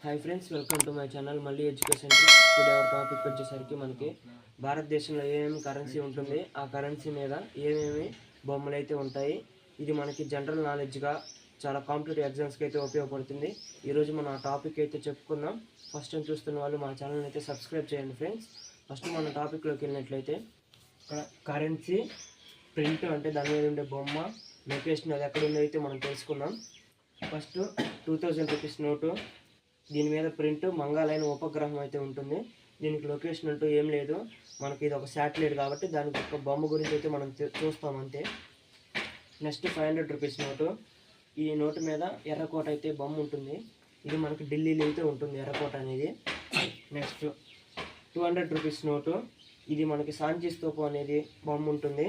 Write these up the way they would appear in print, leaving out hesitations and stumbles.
Hi friends, welcome to my channel మళ్ళీ education tips. Today our topic వచ్చేసరికి మనకి భారతదేశంలో ఏమేమి కరెన్సీ ఉంటుంది, ఆ కరెన్సీ మీద ఏమేమి బొమ్మలు అయితే ఉంటాయి. ఇది మనకి జనరల్ నాలెడ్జ్గా చాలా కాంపిటేటివ్ ఎగ్జామ్స్కి అయితే ఉపయోగపడుతుంది. ఈరోజు మనం ఆ టాపిక్ అయితే చెప్పుకుందాం. ఫస్ట్ టైం చూస్తున్న వాళ్ళు మా ఛానల్ని అయితే సబ్స్క్రైబ్ చేయండి ఫ్రెండ్స్. ఫస్ట్ మన టాపిక్లోకి వెళ్ళినట్లయితే కరెన్సీ ప్రింట్ అంటే దాని మీద ఉండే బొమ్మ, లొకేషన్ అది ఎక్కడ ఉందో అయితే మనం తెలుసుకుందాం. ఫస్ట్ 2000 రూపీస్ నోటు, దీని మీద ప్రింట్ మంగాలైన ఉపగ్రహం అయితే ఉంటుంది. దీనికి లొకేషన్ అంటూ ఏం లేదు, మనకి ఇది ఒక శాటిలైట్ కాబట్టి దానికి ఒక బొమ్మ గురించి అయితే మనం చూస్తాం అంతే. నెక్స్ట్ 500 రూపీస్ నోటు, ఈ నోటు మీద ఎర్రకోట అయితే బొమ్మ ఉంటుంది. ఇది మనకి ఢిల్లీలో అయితే ఉంటుంది ఎర్రకోట అనేది. నెక్స్ట్ 200 రూపీస్ నోటు, ఇది మనకి సాంచి స్తూపం అనేది బొమ్మ ఉంటుంది.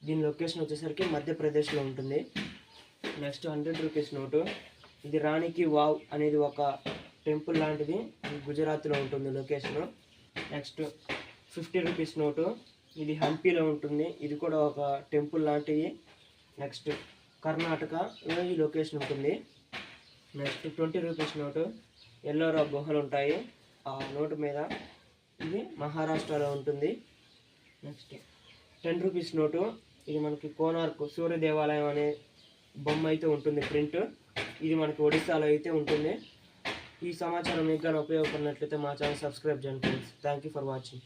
దీని లొకేషన్ వచ్చేసరికి మధ్యప్రదేశ్లో ఉంటుంది. నెక్స్ట్ 100 రూపీస్ నోటు, ఇది రాణికి వావ్ అనేది ఒక టెంపుల్ లాంటిది, గుజరాత్లో ఉంటుంది లొకేషను. నెక్స్ట్ 50 రూపీస్ నోటు, ఇది హంపీలో ఉంటుంది, ఇది కూడా ఒక టెంపుల్ లాంటిది. నెక్స్ట్ కర్ణాటకలో ఈ లొకేషన్ ఉంటుంది. నెక్స్ట్ 20 రూపీస్ నోటు, ఎల్లోరా గుహలు ఉంటాయి ఆ నోటు మీద, ఇది మహారాష్ట్రలో ఉంటుంది. నెక్స్ట్ 10 రూపీస్ నోటు, ఇది మనకి కోనార్క్ సూర్య దేవాలయం అనే బొమ్మ అయితే ఉంటుంది ప్రింట్, ఇది మనకి ఒడిస్సాలో అయితే ఉంటుంది. ఈ సమాచారం మీకు కానీ ఉపయోగపడినట్లయితే మా ఛానల్ సబ్స్క్రైబ్ చేయండి friends. Thank you for watching.